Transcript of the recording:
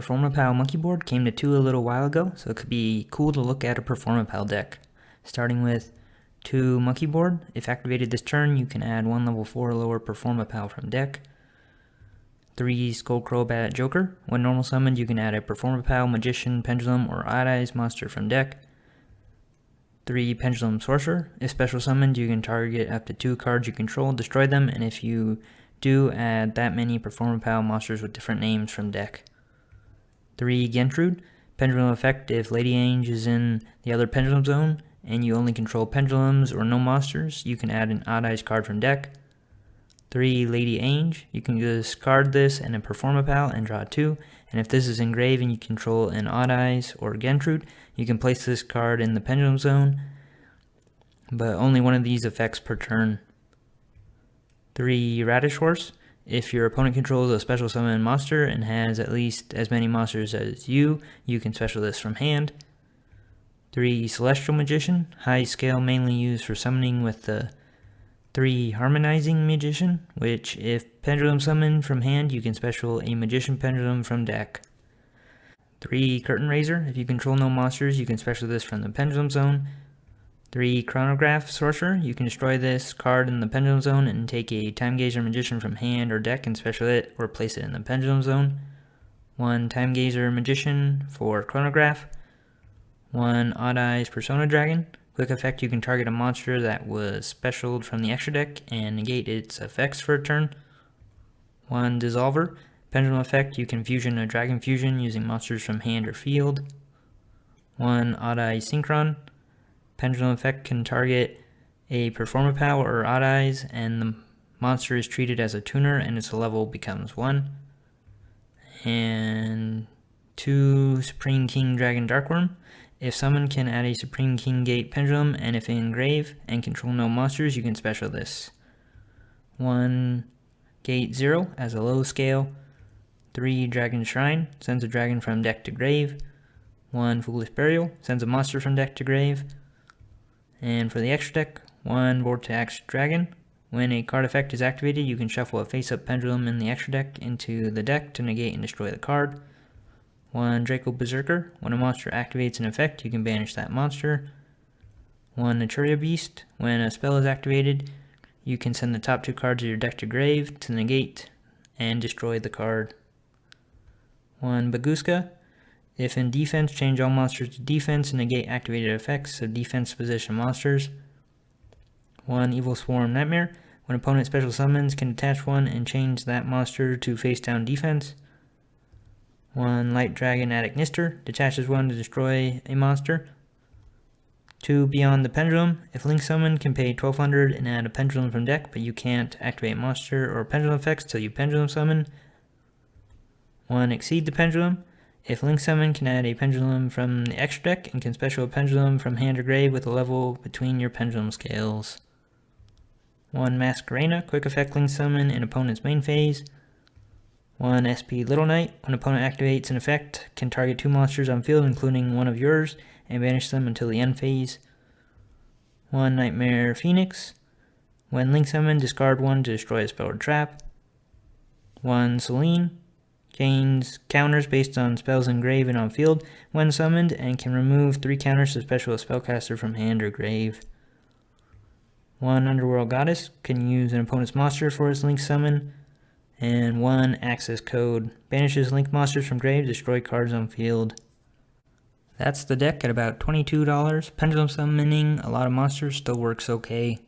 Performapal Monkeyboard came to 2 a little while ago, so it could be cool to look at a Performapal deck. Starting with 2 Monkeyboard, if activated this turn, you can add 1 level 4 lower Performapal from deck. 3 Skullcrobat Joker, when normal summoned, you can add a Performapal Magician, Pendulum, or Odd Eyes monster from deck. 3 Pendulum Sorcerer, if special summoned, you can target up to 2 cards you control, destroy them, and if you do, add that many Performapal monsters with different names from deck. 3 Gentrude, Pendulum effect if Ladyange is in the other Pendulum zone and you only control Pendulums or no monsters, you can add an Odd Eyes card from deck. 3 Ladyange, you can discard this and a Performapal and draw 2, and if this is engraved and you control an Odd Eyes or Gentrude, you can place this card in the Pendulum zone, but only one of these effects per turn. 3 Radish Horse, if your opponent controls a special summon monster and has at least as many monsters as you can special this from hand. 3 Celestial Magician, high scale mainly used for summoning with the 3 Harmonizing Magician, which if Pendulum summoned from hand, you can special a Magician Pendulum from deck. 3 Curtain Raiser, if you control no monsters, you can special this from the Pendulum zone. 3 Chronograph Sorcerer, you can destroy this card in the Pendulum zone and take a Timegazer Magician from hand or deck and special it or place it in the Pendulum zone. 1 Timegazer Magician for Chronograph. 1 Odd Eyes Persona Dragon. Quick effect, you can target a monster that was specialed from the extra deck and negate its effects for a turn. 1 Dissolver. Pendulum effect, you can fusion a Dragon Fusion using monsters from hand or field. 1 Odd Eyes Synchron. Pendulum effect can target a Performapal or Odd Eyes, and the monster is treated as a tuner and its level becomes 1. And 2 Supreme King Dragon Darkwurm. If summoned, can add a Supreme King Gate Pendulum, and if engrave and control no monsters, you can special this. 1 Gate 0 as a low scale. 3 Dragon Shrine, sends a dragon from deck to grave. 1 Foolish Burial, sends a monster from deck to grave. And for the extra deck, 1 Vortex Dragon. When a card effect is activated, you can shuffle a face-up Pendulum in the extra deck into the deck to negate and destroy the card. 1 Draco Berserker. When a monster activates an effect, you can banish that monster. 1 Naturia Beast. When a spell is activated, you can send the top 2 cards of your deck to grave to negate and destroy the card. 1 Baguska. If in defense, change all monsters to defense and negate activated effects of defense position monsters. 1 Evil Swarm Nightmare. When opponent special summons, can detach 1 and change that monster to face down defense. 1 Light Dragon Attic Nister. Detaches 1 to destroy a monster. 2 Beyond the Pendulum. If Link summoned, can pay 1200 and add a Pendulum from deck, but you can't activate monster or Pendulum effects till you Pendulum summon. 1 Exceed the Pendulum. If Link Summon, can add a Pendulum from the extra deck and can special a Pendulum from hand or grave with a level between your Pendulum scales. 1 Masquerena, quick effect Link Summon in opponent's main phase. 1 SP Little Knight, when opponent activates an effect, can target 2 monsters on field including one of yours and banish them until the end phase. 1 Nightmare Phoenix, when Link Summon, discard 1 to destroy a spell or trap. 1 Selene, gains counters based on spells engraved and on field when summoned, and can remove 3 counters to special a spellcaster from hand or grave. 1 Underworld Goddess, can use an opponent's monster for its Link summon. And 1 Access Code, banishes Link monsters from grave, destroy cards on field. That's the deck at about $22. Pendulum summoning a lot of monsters still works okay.